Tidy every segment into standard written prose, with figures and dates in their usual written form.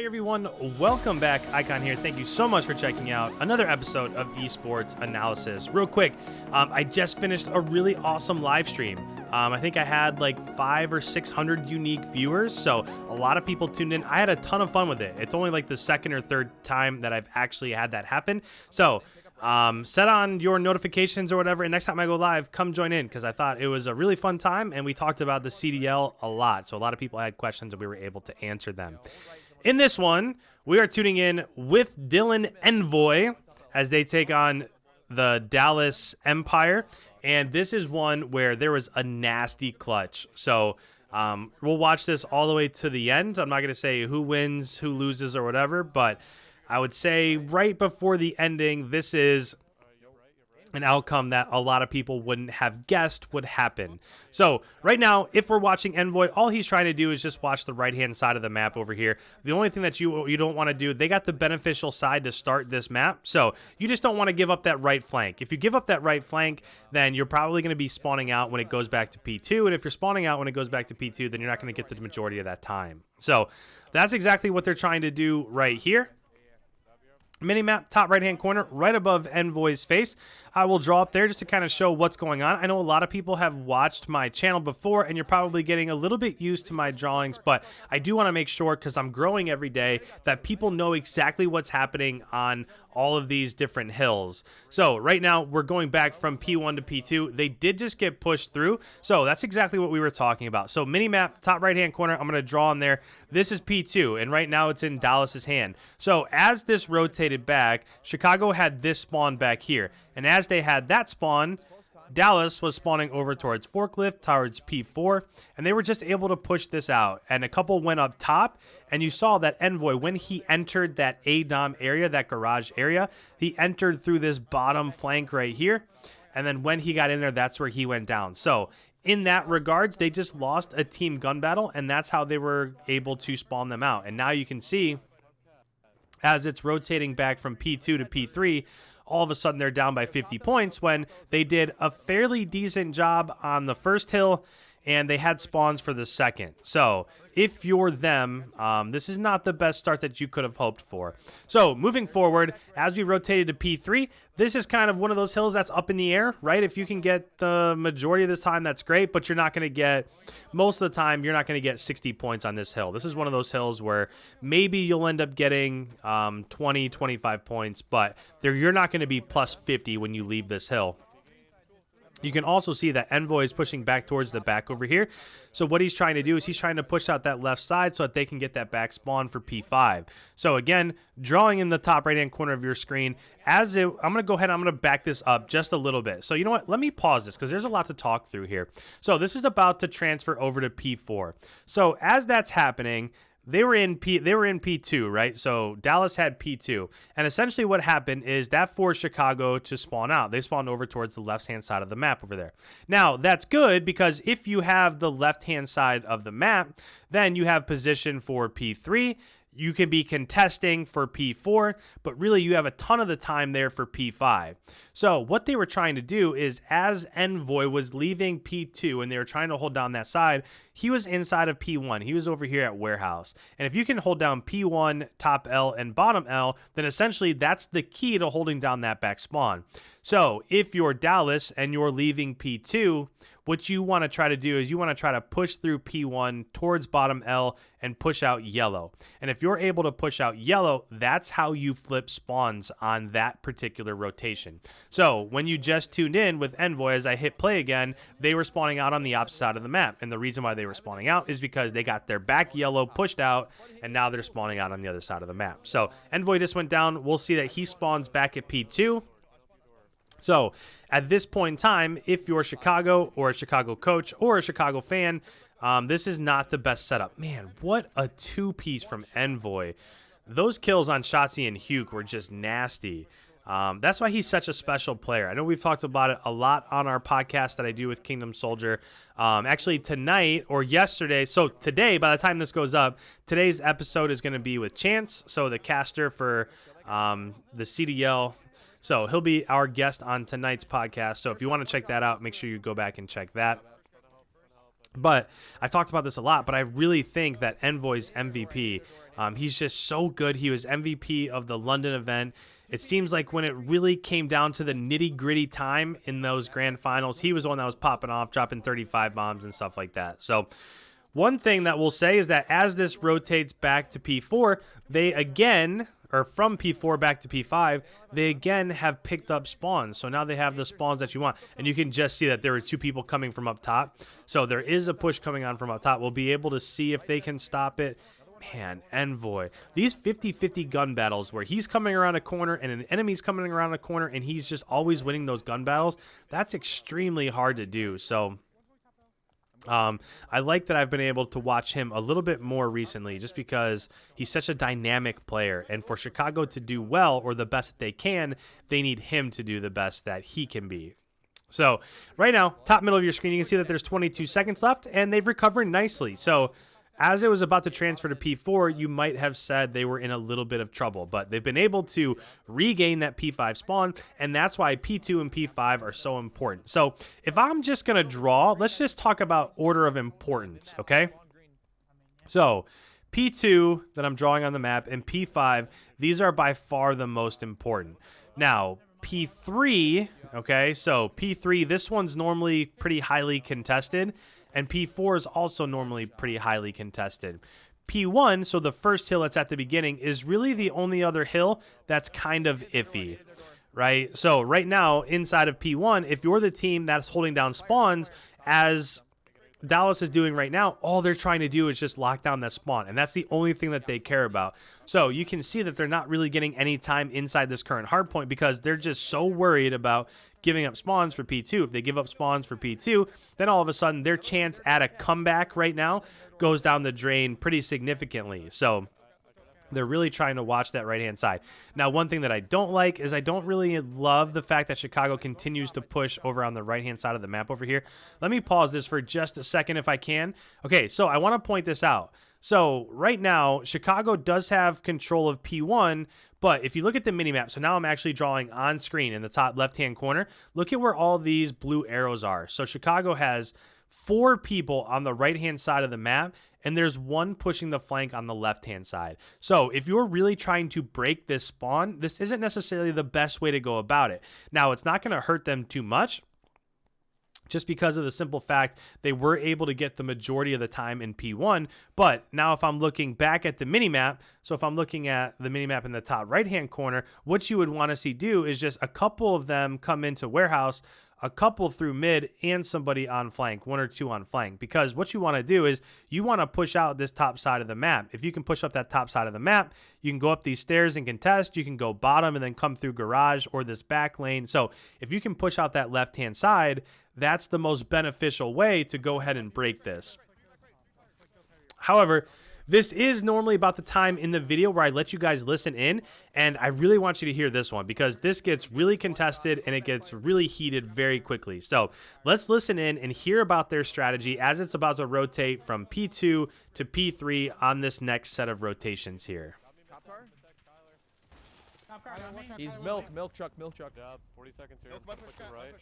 everyone, welcome back. Icon here. Thank you so much for checking out another episode of Esports Analysis. Real quick, I just finished a really awesome live stream. I think I had like 500 or 600 unique viewers, so a lot of people tuned in. I had a ton of fun with it. It's only like the second or third time that I've actually had that happen. So set on your notifications or whatever, and next time I go live, come join in, because I thought it was a really fun time, and we talked about the CDL a lot. So a lot of people had questions, and we were able to answer them. In this one, we are tuning in with Dylan ENVOY as they take on the Dallas Empire. And this is one where there was a nasty clutch. So we'll watch this all the way to the end. I'm not going to say who wins, who loses, or whatever. But I would say right before the ending, this is an outcome that a lot of people wouldn't have guessed would happen. So right now, if we're watching ENVOY, all he's trying to do is just watch the right-hand side of the map over here. The only thing that you don't want to do, they got the beneficial side to start this map, so you just don't want to give up that right flank. If you give up that right flank, then you're probably going to be spawning out when it goes back to P2, and if you're spawning out when it goes back to P2, then you're not going to get the majority of that time. So that's exactly what they're trying to do right here. Minimap, top right-hand corner, right above ENVOY's face. I will draw up there just to kind of show what's going on. I know a lot of people have watched my channel before, and you're probably getting a little bit used to my drawings, but I do want to make sure, because I'm growing every day, that people know exactly what's happening on all of these different hills. So right now, we're going back from P1 to P2. They did just get pushed through, so that's exactly what we were talking about. So minimap, top right-hand corner, I'm going to draw in there. This is P2, and right now it's in Dallas's hand. So as this rotated back, Chicago had this spawn back here, and as they had that spawn, Dallas was spawning over towards Forklift, towards P4, and they were just able to push this out. And a couple went up top, and you saw that ENVOY, when he entered that ADOM area, that garage area, he entered through this bottom flank right here. And then when he got in there, that's where he went down. So in that regards, they just lost a team gun battle, and that's how they were able to spawn them out. And now you can see, as it's rotating back from P2 to P3, all of a sudden they're down by 50 points when they did a fairly decent job on the first hill and they had spawns for the second. So if you're them, this is not the best start that you could have hoped for. So moving forward, as we rotated to P3, this is kind of one of those hills that's up in the air, right? If you can get the majority of this time, that's great, but you're not going to get, most of the time, you're not going to get 60 points on this hill. This is one of those hills where maybe you'll end up getting 20, 25 points, but you're not going to be plus 50 when you leave this hill. You can also see that ENVOY is pushing back towards the back over here. So what he's trying to do is he's trying to push out that left side so that they can get that back spawn for P5. So again, drawing in the top right-hand corner of your screen, I'm going to go ahead and I'm going to back this up just a little bit. So you know what? Let me pause this because there's a lot to talk through here. So this is about to transfer over to P4. So as that's happening, they were in P2, right? So Dallas had P2. And essentially what happened is that forced Chicago to spawn out. They spawned over towards the left-hand side of the map over there. Now, that's good because if you have the left-hand side of the map, then you have position for P3. You can be contesting for P4, but really you have a ton of the time there for P5. So what they were trying to do is, as ENVOY was leaving P2 and they were trying to hold down that side, he was inside of P1. He was over here at Warehouse. And if you can hold down P1, top L, and bottom L, then essentially that's the key to holding down that back spawn. So if you're Dallas and you're leaving P2, what you want to try to do is you want to try to push through P1 towards bottom L and push out yellow. And if you're able to push out yellow, that's how you flip spawns on that particular rotation. So when you just tuned in with ENVOY, as I hit play again, they were spawning out on the opposite side of the map. And the reason why they were spawning out is because they got their back yellow pushed out, and now they're spawning out on the other side of the map. So ENVOY just went down. We'll see that he spawns back at P2. So at this point in time, if you're Chicago or a Chicago coach or a Chicago fan, this is not the best setup. Man, what a two-piece from ENVOY. Those kills on Shotzi and Hugh were just nasty. That's why he's such a special player. I know we've talked about it a lot on our podcast that I do with Kingdom Soldier. Actually, tonight or yesterday, so today, by the time this goes up, today's episode is going to be with Chance, so the caster for the CDL. So he'll be our guest on tonight's podcast. So if you want to check that out, make sure you go back and check that. But I've talked about this a lot, but I really think that ENVOY's MVP. He's just so good. He was MVP of the London event. It seems like when it really came down to the nitty-gritty time in those grand finals, he was the one that was popping off, dropping 35 bombs and stuff like that. So one thing that we'll say is that as this rotates back to P4, they again, or from P4 back to P5, they again have picked up spawns. So now they have the spawns that you want. And you can just see that there are 2 people coming from up top. So there is a push coming on from up top. We'll be able to see if they can stop it. Man, ENVOY. These 50-50 gun battles where he's coming around a corner and an enemy's coming around a corner and he's just always winning those gun battles, that's extremely hard to do. So I like that I've been able to watch him a little bit more recently just because he's such a dynamic player. And for Chicago to do well or the best that they can, they need him to do the best that he can be. So right now, top middle of your screen, you can see that there's 22 seconds left and they've recovered nicely. So as it was about to transfer to P4, you might have said they were in a little bit of trouble, but they've been able to regain that P5 spawn, and that's why P2 and P5 are so important. So if I'm just going to draw, let's just talk about order of importance, okay? So P2 that I'm drawing on the map and P5, these are by far the most important. Now, P3, okay, so P3, this one's normally pretty highly contested, and P4 is also normally pretty highly contested. P1, so the first hill that's at the beginning, is really the only other hill that's kind of iffy, right? So right now, inside of P1, if you're the team that's holding down spawns, as Dallas is doing right now, all they're trying to do is just lock down that spawn, and that's the only thing that they care about. So you can see that they're not really getting any time inside this current hardpoint because they're just so worried about giving up spawns for P2. If they give up spawns for P2, then all of a sudden their chance at a comeback right now goes down the drain pretty significantly. So they're really trying to watch that right-hand side. Now, one thing that I don't like is I don't really love the fact that Chicago continues to push over on the right-hand side of the map over here. Let me pause this for just a second if I can. Okay, so I want to point this out. So right now, Chicago does have control of P1, but if you look at the minimap, so now I'm actually drawing on screen in the top left-hand corner, look at where all these blue arrows are. So Chicago has 4 people on the right-hand side of the map, and there's 1 pushing the flank on the left-hand side. So if you're really trying to break this spawn, this isn't necessarily the best way to go about it. Now, it's not going to hurt them too much, just because of the simple fact they were able to get the majority of the time in P1. But now if I'm looking back at the minimap, so if I'm looking at the minimap in the top right-hand corner, what you would want to see do is just a couple of them come into warehouse, a couple through mid, and somebody on flank, 1 or 2 on flank. Because what you want to do is you want to push out this top side of the map. If you can push up that top side of the map, you can go up these stairs and contest. You can go bottom and then come through garage or this back lane. So if you can push out that left-hand side, that's the most beneficial way to go ahead and break this. However, this is normally about the time in the video where I let you guys listen in, and I really want you to hear this one because this gets really contested and it gets really heated very quickly. So let's listen in and hear about their strategy as it's about to rotate from P2 to P3 on this next set of rotations here. He's milk truck. Yeah, 40 seconds here. Push right.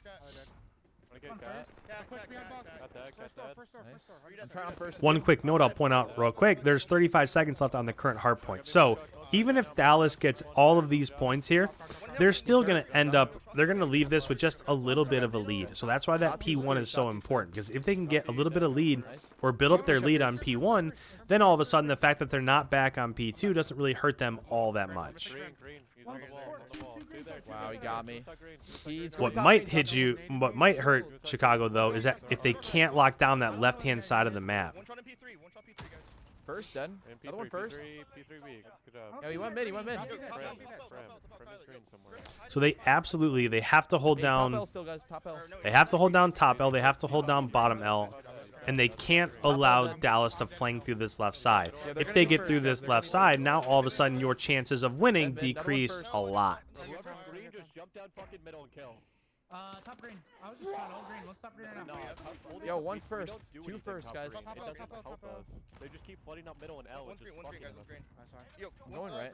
One quick note I'll point out real quick. There's 35 seconds left on the current hard point. So even if Dallas gets all of these points here, they're still going to end up, they're going to leave this with just a little bit of a lead. So that's why that P1 is so important, because if they can get a little bit of lead or build up their lead on P1, then all of a sudden the fact that they're not back on P2 doesn't really hurt them all that much. Wow, he got me. What might hurt Chicago though is that if they can't lock down that left-hand side of the map. First, then. Another one first. Good job. Yeah, he went mid. So they have to hold down. Top L still, guys. Top L. They have to hold down top L. They have to hold down bottom L. And they can't allow Dallas to flank through this left side. If they get through this left side, now all of a sudden your chances of winning decrease a lot. Top green. I was just trying to hold green. Let's top green right now. Yo, one's first. Two first, guys. It doesn't help us. They just keep flooding up middle and L. It's just fucking us. Going right.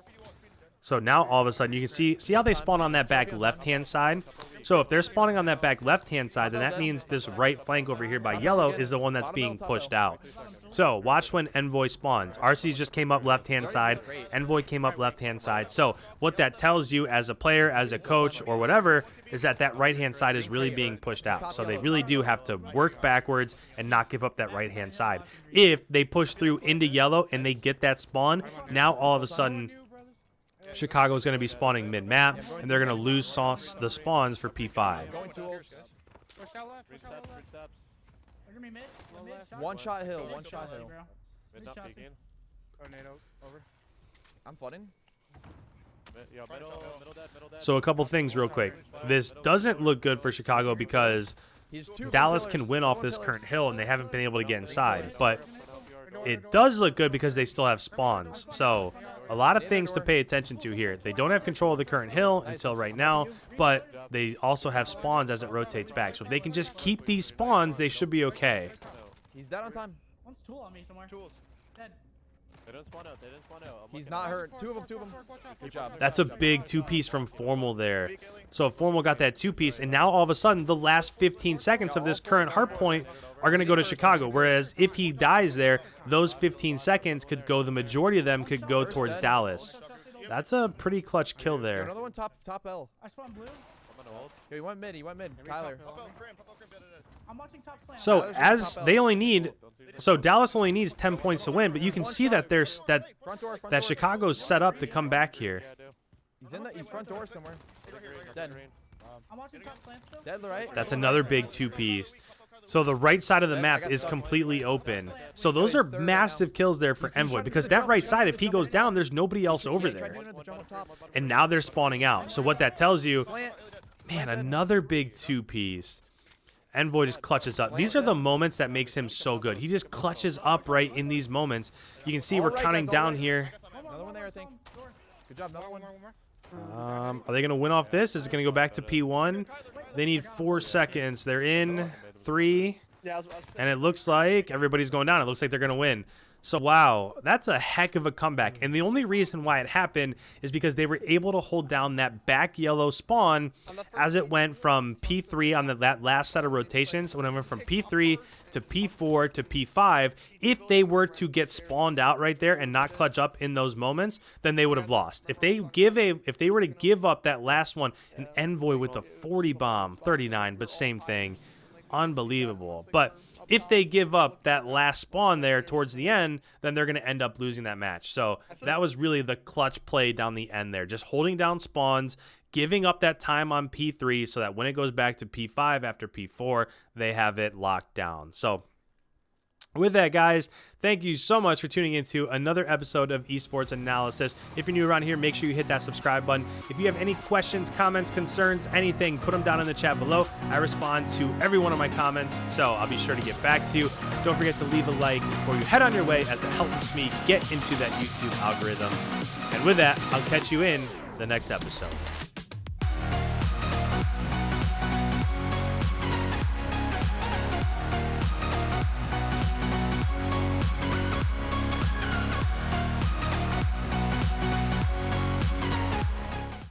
So now all of a sudden you can see how they spawn on that back left-hand side. So if they're spawning on that back left-hand side, then that means this right flank over here by yellow is the one that's being pushed out. So watch when ENVOY spawns. RC's just came up left-hand side. ENVOY came up left-hand side. So what that tells you as a player, as a coach, or whatever, is that that right-hand side is really being pushed out. So they really do have to work backwards and not give up that right-hand side. If they push through into yellow and they get that spawn, now all of a sudden Chicago is going to be spawning mid-map, and they're going to lose the spawns for P5. Going tools. Push out left. Push out left. They're gonna be mid. One shot hill. One shot hill. Mid not peeking. Tornado over. I'm flooding. Yeah, middle dead. So a couple things real quick. This doesn't look good for Chicago because Dallas can win off this current hill, and they haven't been able to get inside. But it does look good because they still have spawns. So a lot of things to pay attention to here. They don't have control of the current hill until right now, but they also have spawns as it rotates back. So if they can just keep these spawns, they should be okay. He's dead on time. One's tool on me somewhere. Tools. Dead. They didn't spawn out. They didn't spawn out. He's not hurt. Two of them. Good job. That's a big two-piece from Formal there. So Formal got that two-piece, and now all of a sudden, the last 15 seconds of this current Hardpoint are going to go to Chicago. Whereas if he dies there, those 15 seconds could go, the majority of them could go towards Dallas. That's a pretty clutch kill there. Another one top L. I spawned blue. Yo, he went mid. Kyler. I'm watching top slam. So as they only need, so Dallas only needs 10 points to win, but you can see that there's that Chicago's set up to come back here. He's front door somewhere. Dead. I'm watching top slam still. Dead right. That's another big two-piece. So the right side of the map is completely open. So those are massive kills there for ENVOY, because that right side, if he goes down, there's nobody else over there. And now they're spawning out. So what that tells you, man, another big two-piece. ENVOY just clutches up. These are the moments that makes him so good. He just clutches up right in these moments. You can see we're counting down here. Another one there, I think. Good job. Another one. Are they going to win off this? Is it going to go back to P1? They need 4 seconds. They're in 3. And it looks like everybody's going down. It looks like they're going to win. So, wow, that's a heck of a comeback. And the only reason why it happened is because they were able to hold down that back yellow spawn as it went from P3 on that last set of rotations. When it went from P3 to P4 to P5, if they were to get spawned out right there and not clutch up in those moments, then they would have lost. If they were to give up that last one, an ENVOY with the 40 bomb, 39, but same thing. Unbelievable. But if they give up that last spawn there towards the end, then they're going to end up losing that match. So that was really the clutch play down the end there. Just holding down spawns, giving up that time on P3 so that when it goes back to P5 after P4, they have it locked down. So with that, guys, thank you so much for tuning into another episode of Esports Analysis. If you're new around here, make sure you hit that subscribe button. If you have any questions, comments, concerns, anything, put them down in the chat below. I respond to every one of my comments, so I'll be sure to get back to you. Don't forget to leave a like before you head on your way, as it helps me get into that YouTube algorithm. And with that, I'll catch you in the next episode.